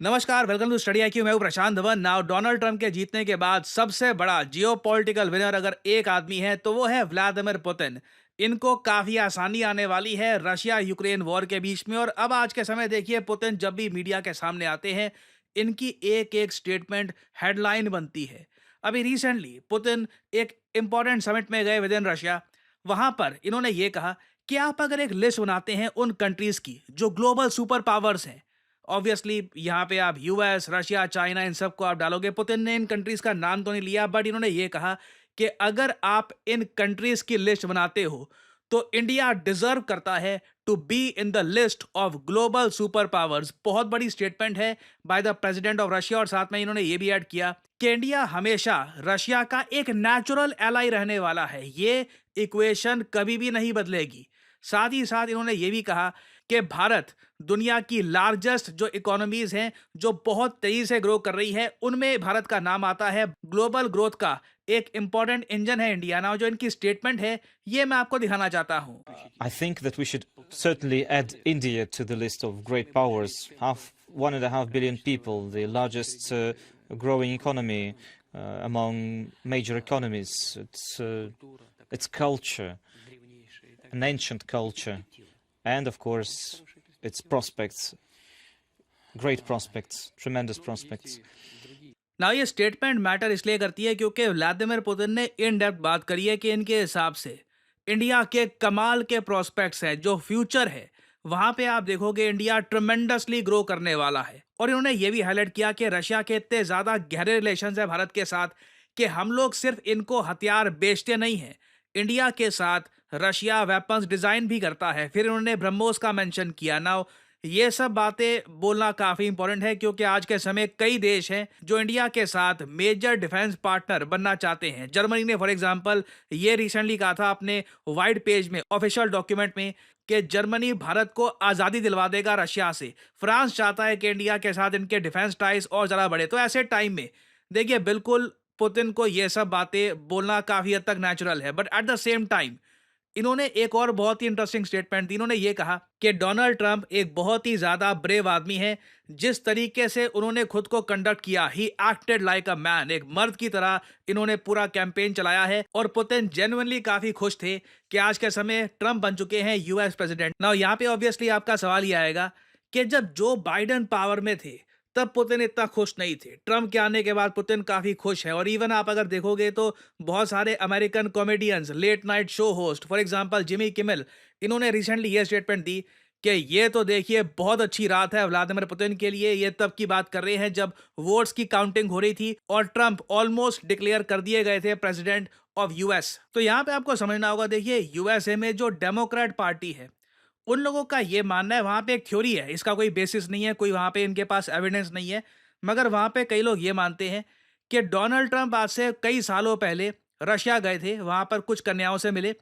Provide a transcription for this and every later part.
नमस्कार, welcome to study IQ. मैं हूं प्रशांत धवन। नाउ डोनाल्ड ट्रंप के जीतने के बाद सबसे बड़ा जियोपॉलिटिकल विनर अगर एक आदमी है तो वो है व्लादिमीर पुतिन। इनको काफी आसानी आने वाली है रशिया यूक्रेन वॉर के बीच में। और अब आज के समय देखिए, पुतिन जब भी मीडिया के सामने आते हैं, इनकी एक एक स्टेटमेंट हेडलाइन बनती है। अभी रिसेंटली पुतिन एक इंपॉर्टेंट समिट में गए विद इन रशिया। वहां पर इन्होंने ये कहा कि आप अगर एक लिस्ट बनाते हैं उन कंट्रीज की जो ग्लोबल सुपर पावर्स हैं, ऑब्वियसली यहाँ पे आप यूएस, रशिया, चाइना, इन सबको आप डालोगे। पुतिन ने इन कंट्रीज का नाम तो नहीं लिया, बट इन्होंने ये कहा कि अगर आप इन कंट्रीज की लिस्ट बनाते हो तो इंडिया डिजर्व करता है to be in the list of global super powers. बहुत बड़ी स्टेटमेंट है by the president of Russia. और साथ में इन्होंने ये भी ऐड किया कि इंडिया हमेशा रशिया का एक नेचुरल एलाई रहने वाला है। ये इक्वेशन कभी भी नहीं बदलेगी। साथ ही साथ इन्होंने ये भी कहा कि भारत दुनिया की लार्जेस्ट जो इकोनॉमीज हैं, जो बहुत तेजी से ग्रो कर रही है, उनमें भारत का नाम आता है। ग्लोबल ग्रोथ का एक इंपॉर्टेंट इंजन है इंडिया। ना जो इनकी स्टेटमेंट है, ये मैं आपको दिखाना चाहता हूं। I think that we should certainly add India to the list of great powers. 1.5 billion people, the largest growing economy among major economies. Its culture, an ancient culture, and of course, its prospects, great prospects, tremendous prospects. ना ये statement matter इसलिए करती है क्योंकि Vladimir Putin ने in depth बात करी है कि इनके हिसाब से इंडिया के कमाल के प्रोस्पेक्ट्स हैं, जो फ्यूचर है वहां पे आप देखोगे इंडिया ट्रमेंडसली ग्रो करने वाला है। और इन्होंने ये भी हाईलाइट किया कि रशिया के इतने ज्यादा गहरे रिलेशंस है भारत के साथ कि हम लोग सिर्फ इनको हथियार बेचते नहीं हैं, इंडिया के साथ रशिया वेपन्स डिजाइन भी करता है। फिर इन्होंने ब्रह्मोस का मेंशन किया। ना ये सब बातें बोलना काफी इंपॉर्टेंट है क्योंकि आज के समय कई देश हैं जो इंडिया के साथ मेजर डिफेंस पार्टनर बनना चाहते हैं। जर्मनी ने फॉर एग्जांपल ये रिसेंटली कहा था अपने वाइट पेज में, ऑफिशियल डॉक्यूमेंट में, कि जर्मनी भारत को आजादी दिलवा देगा रशिया से। फ्रांस चाहता है कि इंडिया के साथ इनके डिफेंस टाइज और ज्यादा बढ़े। तो ऐसे टाइम में देखिए, बिल्कुल पुतिन को ये सब बातें बोलना काफी हद तक नेचुरल है। But at the same time इन्होंने एक और बहुत ही इंटरेस्टिंग स्टेटमेंट दी। इन्होंने ये कहा कि डोनाल्ड ट्रंप एक बहुत ही ज्यादा ब्रेव आदमी है। जिस तरीके से उन्होंने खुद को कंडक्ट किया, he acted like a man, एक मर्द की तरह इन्होंने पूरा कैंपेन चलाया है। और पुतिन जेन्युइनली काफी खुश थे कि आज के समय ट्रंप बन चुके हैं यूएस प्रेसिडेंट। नाउ यहाँ पे ऑब्वियसली आपका सवाल ये आएगा कि जब जो बाइडेन पावर में थे तब पुतिन इतना खुश नहीं थे। ट्रम्प के आने के बाद पुतिन काफी खुश है। और इवन आप अगर देखोगे तो बहुत सारे American comedians, late night show host, for example Jimmy Kimmel, इन्होंने रिसेंटली ये स्टेटमेंट दी कि ये तो देखिए बहुत अच्छी रात है व्लादिमीर पुतिन के लिए। ये तब की बात कर रहे हैं जब वोट्स की काउंटिंग हो रही थी और ट्रम्प ऑलमोस्ट डिक्लेयर कर दिए गए थे प्रेसिडेंट ऑफ यूएस। तो यहाँ पे आपको समझना होगा, देखिए यूएसए में जो डेमोक्रेट पार्टी है, उन लोगों का ये मानना है, वहाँ पे एक थ्योरी है, इसका कोई बेसिस नहीं है, कोई वहाँ पे इनके पास एविडेंस नहीं है, मगर वहाँ पे कई लोग ये मानते हैं कि डोनाल्ड ट्रंप आज से कई सालों पहले रशिया गए थे, वहाँ पर कुछ कन्याओं से मिले,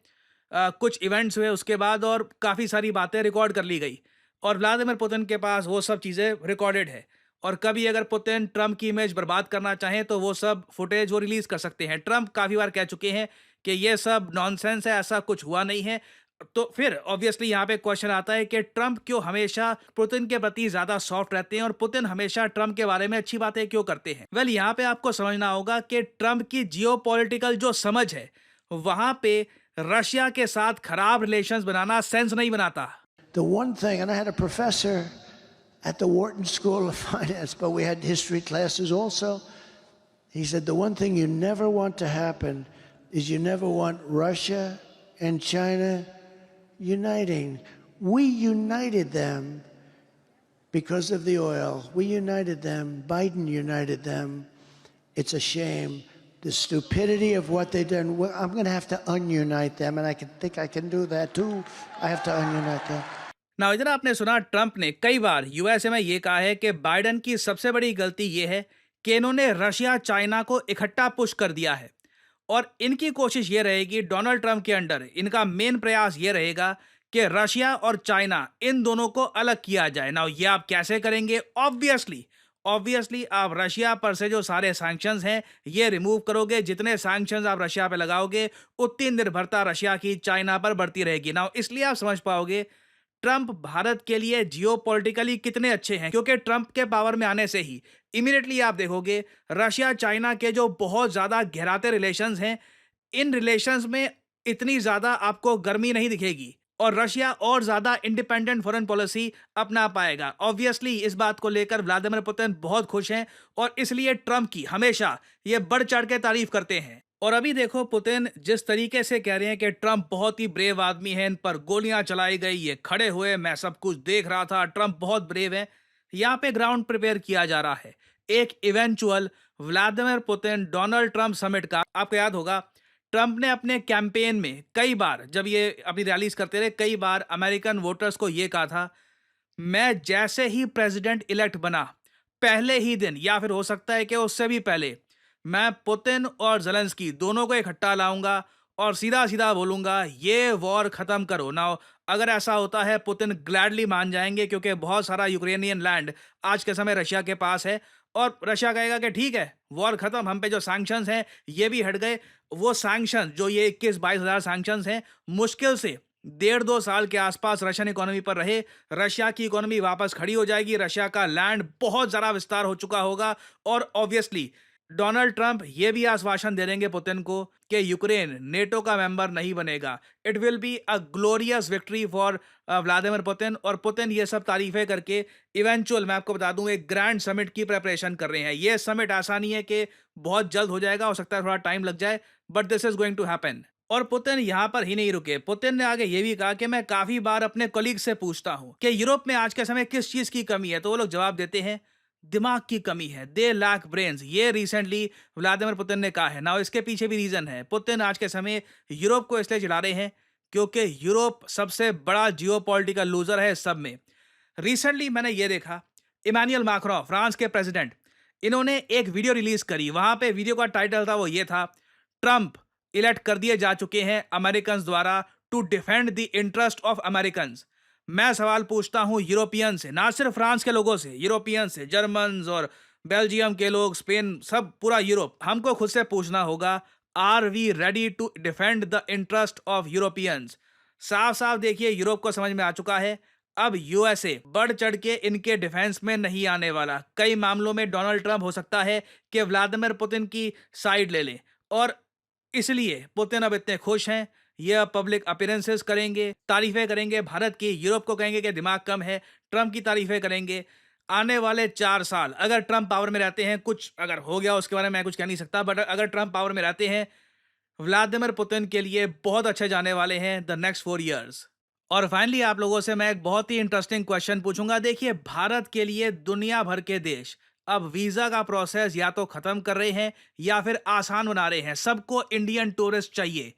कुछ इवेंट्स हुए उसके बाद, और काफ़ी सारी बातें रिकॉर्ड कर ली गई। और व्लादिमीर पुतिन के पास वो सब चीज़ें रिकॉर्डेड है। और कभी अगर पुतिन ट्रंप की इमेज बर्बाद करना चाहें तो वो सब फुटेज वो रिलीज कर सकते हैं। ट्रंप काफ़ी बार कह चुके हैं कि ये सब नॉनसेंस है, ऐसा कुछ हुआ नहीं है। तो फिर ऑब्वियसली यहाँ पे क्वेश्चन आता है कि ट्रंप क्यों हमेशा पुतिन के प्रति ज्यादा सॉफ्ट रहते हैं और पुतिन हमेशा ट्रंप के बारे में अच्छी बातें क्यों करते हैं। वेल, यहाँ पे आपको समझना होगा कि ट्रंप की जियोपॉलिटिकल जो समझ है, वहां पे रशिया के साथ खराब रिलेशंस बनाना सेंस नहीं बनाता। The one thing, and I had a professor at the Wharton School of Finance, but we had history classes also. He said the one thing you never want to happen is you never want Russia and China uniting. We united them because of the oil. We united them. Biden united them. It's a shame. The stupidity of what they've done. I'm going to have to ununite them, and I think I can do that too. I have to ununite them. ना इधर आपने सुना, Trump ने कई बार USA में ये कहा है कि बाइडेन की सबसे बड़ी गलती ये है कि इन्होंने रशिया चाइना को इकट्ठा पुश कर दिया है। और इनकी कोशिश ये रहेगी, डोनाल्ड ट्रंप के अंडर इनका मेन प्रयास ये रहेगा कि रशिया और चाइना, इन दोनों को अलग किया जाए। ना ये आप कैसे करेंगे? ऑब्वियसली आप रशिया पर से जो सारे सैंक्शंस हैं ये रिमूव करोगे। जितने सैंक्शंस आप रशिया पे लगाओगे, उतनी निर्भरता रशिया की चाइना पर बढ़ती रहेगी। ना इसलिए आप समझ पाओगे ट्रंप भारत के लिए जियोपॉलिटिकली कितने अच्छे हैं, क्योंकि ट्रंप के पावर में आने से ही इमीडिएटली आप देखोगे रशिया चाइना के जो बहुत ज़्यादा गहराते रिलेशंस हैं, इन रिलेशंस में इतनी ज़्यादा आपको गर्मी नहीं दिखेगी और रशिया और ज़्यादा इंडिपेंडेंट फॉरेन पॉलिसी अपना पाएगा। ऑब्वियसली इस बात को लेकर व्लादिमीर पुतिन बहुत खुश हैं और इसलिए ट्रंप की हमेशा ये बढ़ चढ़ के तारीफ करते हैं। और अभी देखो पुतिन जिस तरीके से कह रहे हैं कि ट्रंप बहुत ही ब्रेव आदमी है, इन पर गोलियां चलाई गई, ये खड़े हुए, मैं सब कुछ देख रहा था, ट्रंप बहुत ब्रेव है। यहाँ पे ग्राउंड प्रिपेयर किया जा रहा है एक eventual Vladimir Putin Donald Trump summit का। आपको याद होगा ट्रंप ने अपने कैंपेन में कई बार, जब ये अपनी रैलीज करते रहे, कई बार अमेरिकन वोटर्स को ये कहा था, मैं जैसे ही प्रेसिडेंट इलेक्ट बना पहले ही दिन या फिर हो सकता है कि उससे भी पहले, मैं पुतिन और ज़ेलेंस्की दोनों को इकट्ठा लाऊंगा और सीधा सीधा बोलूंगा ये वॉर खत्म करो ना। अगर ऐसा होता है पुतिन ग्लैडली मान जाएंगे, क्योंकि बहुत सारा यूक्रेनियन लैंड आज के समय रशिया के पास है और रशिया कहेगा कि ठीक है वॉर खत्म, हम पे जो सैंक्शंस हैं ये भी हट गए। वो सैंक्शन जो ये 21-22 हज़ार सैंक्शंस हैं, मुश्किल से 1.5-2 साल के आसपास रशियन इकोनॉमी पर रहे, रशिया की इकोनॉमी वापस खड़ी हो जाएगी, रशिया का लैंड बहुत ज़्यादा विस्तार हो चुका होगा और ऑब्वियसली डोनाल्ड ट्रंप ये भी आश्वासन दे देंगे पुतिन को कि यूक्रेन नेटो का मेंबर नहीं बनेगा। It will be a glorious victory for Vladimir Putin. और पुतिन ये सब तारीफें करके इवेंचुअल, मैं आपको बता दूं, एक ग्रैंड समिट की प्रिपरेशन कर रहे हैं। ये समिट ऐसा नहीं है कि बहुत जल्द हो जाएगा, हो सकता है थोड़ा टाइम लग जाए, but this is going to happen. और पुतिन यहाँ पर ही नहीं रुके, पुतिन ने आगे ये भी कहा कि मैं काफी बार अपने कोलीग से पूछता हूँ कि यूरोप में आज के समय किस चीज की कमी है, तो वो लोग जवाब देते हैं दिमाग की कमी है, दे लैक ब्रेन्स। ये रिसेंटली व्लादिमीर पुतिन ने कहा है ना। इसके पीछे भी रीजन है, पुतिन आज के समय यूरोप को इसलिए चिढ़ा रहे हैं क्योंकि यूरोप सबसे बड़ा जियोपॉलिटिकल लूजर है इस सब में। रिसेंटली मैंने ये देखा, इमानुएल मैक्रों फ्रांस के प्रेसिडेंट, इन्होंने एक वीडियो रिलीज करी। वहां पे वीडियो का टाइटल था, वो ये था, ट्रंप इलेक्ट कर दिए जा चुके हैं अमेरिकन द्वारा to defend the interest of American. मैं सवाल पूछता हूं यूरोपियन से, ना सिर्फ फ्रांस के लोगों से, यूरोपियन से, जर्मन और बेल्जियम के लोग, स्पेन, सब पूरा यूरोप, हमको खुद से पूछना होगा, are we ready to defend the interest of Europeans. साफ साफ देखिए यूरोप को समझ में आ चुका है अब यूएसए बढ़ चढ़ के इनके डिफेंस में नहीं आने वाला। कई मामलों में डोनाल्ड ट्रंप हो सकता है कि व्लादिमीर पुतिन की साइड ले ले और इसलिए पुतिन अब इतने खुश हैं। ये अब पब्लिक अपीयरेंसेस करेंगे, तारीफें करेंगे भारत की, यूरोप को कहेंगे कि दिमाग कम है, ट्रंप की तारीफें करेंगे। आने वाले 4 साल अगर ट्रंप पावर में रहते हैं, कुछ अगर हो गया उसके बारे में मैं कुछ कह नहीं सकता, बट अगर ट्रंप पावर में रहते हैं, व्लादिमीर पुतिन के लिए बहुत अच्छे जाने वाले हैं द नेक्स्ट 4 years। और फाइनली आप लोगों से मैं एक बहुत ही इंटरेस्टिंग क्वेश्चन पूछूंगा। देखिए भारत के लिए दुनिया भर के देश अब वीजा का प्रोसेस या तो खत्म कर रहे हैं या फिर आसान बना रहे हैं। सबको इंडियन टूरिस्ट चाहिए।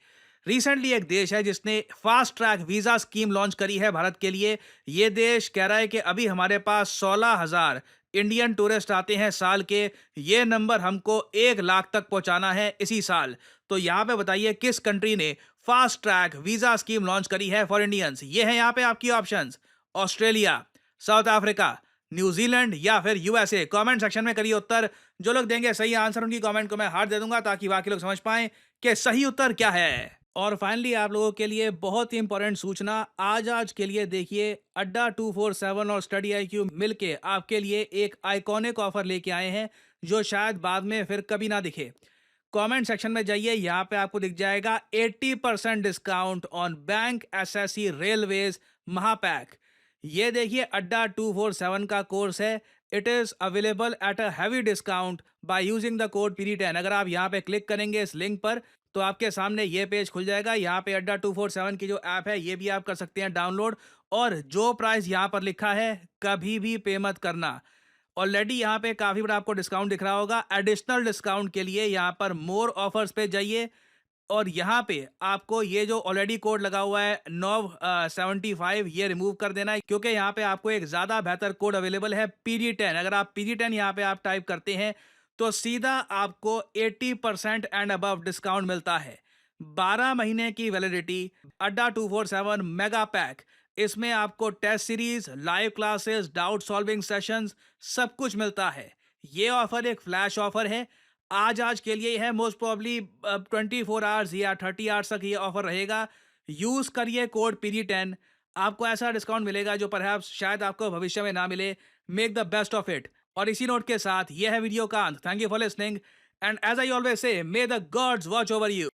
रिसेंटली एक देश है जिसने fast track visa scheme launch करी है भारत के लिए। ये देश कह रहा है कि अभी हमारे पास 16,000 इंडियन टूरिस्ट आते हैं साल के, ये नंबर हमको 1 लाख तक पहुंचाना है इसी साल। तो यहाँ पे बताइए किस कंट्री ने fast track visa scheme launch करी है फॉर इंडियंस। ये है यहाँ पे आपकी options, Australia, south Africa, New Zealand या फिर यूएसए। कमेंट सेक्शन में करिए उत्तर। जो लोग देंगे सही आंसर उनकी कमेंट को मैं हार्ट दे दूंगा ताकि बाकी लोग समझ पाएं कि सही उत्तर क्या है। और फाइनली आप लोगों के लिए बहुत ही इंपॉर्टेंट सूचना, आज के लिए देखिए अड्डा 247 और स्टडी IQ मिलके आपके लिए एक आइकॉनिक ऑफर लेके आए हैं जो शायद बाद में फिर कभी ना दिखे। कमेंट सेक्शन में जाइए, यहाँ पे आपको दिख जाएगा 80% discount on bank, SSC, railways, महापैक। ये देखिए अड्डा 247 का कोर्स है। It is available at a heavy discount by using the code PD10। अगर आप यहाँ पे क्लिक करेंगे इस लिंक पर तो आपके सामने ये पेज खुल जाएगा। यहाँ पे अड्डा 247 की जो ऐप है ये भी आप कर सकते हैं डाउनलोड। और जो प्राइस यहाँ पर लिखा है कभी भी पे मत करना। ऑलरेडी यहाँ पे काफी बड़ा आपको डिस्काउंट दिख रहा होगा। एडिशनल डिस्काउंट के लिए यहाँ पर मोर ऑफर्स पे जाइए और यहाँ पे आपको ये जो ऑलरेडी कोड लगा हुआ है 975 ये रिमूव कर देना है, क्योंकि यहाँ पे आपको एक ज्यादा बेहतर कोड अवेलेबल है PD10। अगर आप PD10 यहाँ पे आप टाइप करते हैं तो सीधा आपको 80% एंड अबव डिस्काउंट मिलता है। 12 महीने की वैलिडिटी, अड्डा 247 मेगा पैक, इसमें आपको test series, live classes, doubt solving sessions, सब कुछ मिलता है। ये ऑफर एक फ्लैश ऑफर है, आज के लिए है। मोस्ट प्रॉब्ली 24 आवर्स या 30 आवर्स तक ये ऑफर रहेगा। यूज करिए कोड PD10। आपको ऐसा डिस्काउंट मिलेगा जो परहैप्स शायद आपको भविष्य में ना मिले। Make the best of it. और इसी नोट के साथ ये है वीडियो का अंत। Thank you for listening and as I always say, may the gods watch over you.